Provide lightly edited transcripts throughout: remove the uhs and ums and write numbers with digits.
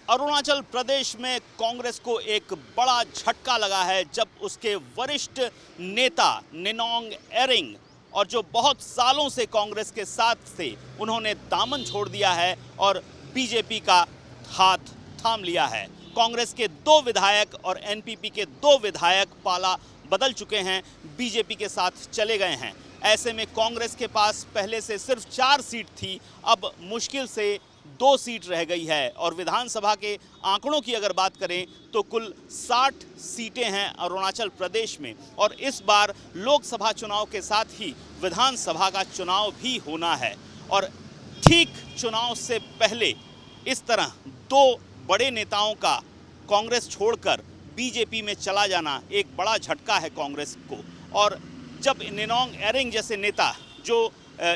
अरुणाचल प्रदेश में कांग्रेस को एक बड़ा झटका लगा है जब उसके वरिष्ठ नेता निनोंग एरिंग और जो बहुत सालों से कांग्रेस के साथ थे उन्होंने दामन छोड़ दिया है और बीजेपी का हाथ थाम लिया है। कांग्रेस के 2 विधायक और एनपीपी के 2 विधायक पाला बदल चुके हैं, बीजेपी के साथ चले गए हैं। ऐसे में कांग्रेस के पास पहले से सिर्फ 4 सीट थी, अब मुश्किल से 2 सीट रह गई है और विधानसभा के आंकड़ों की अगर बात करें तो कुल 60 सीटें हैं अरुणाचल प्रदेश में और इस बार लोकसभा चुनाव के साथ ही विधानसभा का चुनाव भी होना है। और ठीक चुनाव से पहले इस तरह 2 बड़े नेताओं का कांग्रेस छोड़कर बीजेपी में चला जाना एक बड़ा झटका है कांग्रेस को। और जब निनोंग एरिंग जैसे नेता जो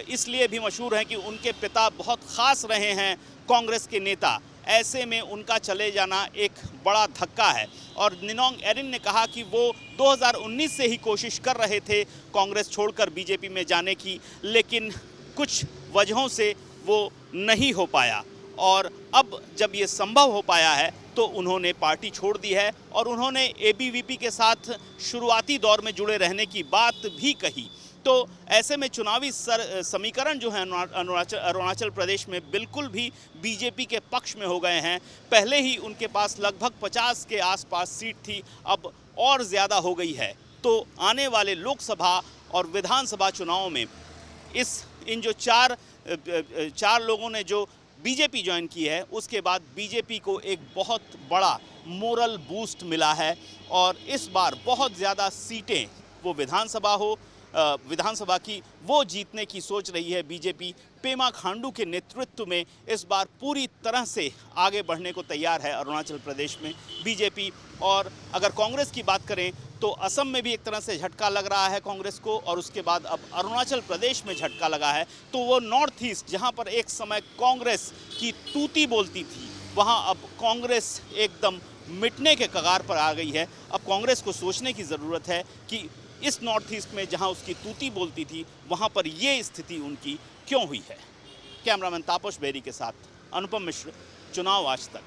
इसलिए भी मशहूर हैं कि उनके पिता बहुत ख़ास रहे हैं कांग्रेस के नेता, ऐसे में उनका चले जाना एक बड़ा धक्का है। और निनोंग एरिंग ने कहा कि वो 2019 से ही कोशिश कर रहे थे कांग्रेस छोड़कर बीजेपी में जाने की, लेकिन कुछ वजहों से वो नहीं हो पाया और अब जब ये संभव हो पाया है तो उन्होंने पार्टी छोड़ दी है और उन्होंने एबीवीपी के साथ शुरुआती दौर में जुड़े रहने की बात भी कही। तो ऐसे में चुनावी समीकरण जो है अरुणाचल प्रदेश में बिल्कुल भी बीजेपी के पक्ष में हो गए हैं। पहले ही उनके पास लगभग 50 के आसपास सीट थी, अब और ज़्यादा हो गई है। तो आने वाले लोकसभा और विधानसभा चुनाव में इन जो चार लोगों ने जो बीजेपी ज्वाइन की है उसके बाद बीजेपी को एक बहुत बड़ा मोरल बूस्ट मिला है और इस बार बहुत ज़्यादा सीटें वो विधानसभा की वो जीतने की सोच रही है बीजेपी। पेमा खांडू के नेतृत्व में इस बार पूरी तरह से आगे बढ़ने को तैयार है अरुणाचल प्रदेश में बीजेपी। और अगर कांग्रेस की बात करें तो असम में भी एक तरह से झटका लग रहा है कांग्रेस को और उसके बाद अब अरुणाचल प्रदेश में झटका लगा है। तो वो नॉर्थ ईस्ट जहां पर एक समय कांग्रेस की तूती बोलती थी, वहां अब कांग्रेस एकदम मिटने के कगार पर आ गई है। अब कांग्रेस को सोचने की ज़रूरत है कि इस नॉर्थ ईस्ट में जहां उसकी तूती बोलती थी वहां पर ये स्थिति उनकी क्यों हुई है। कैमरामैन तापस बेरी के साथ अनुपम मिश्र, चुनाव आज तक।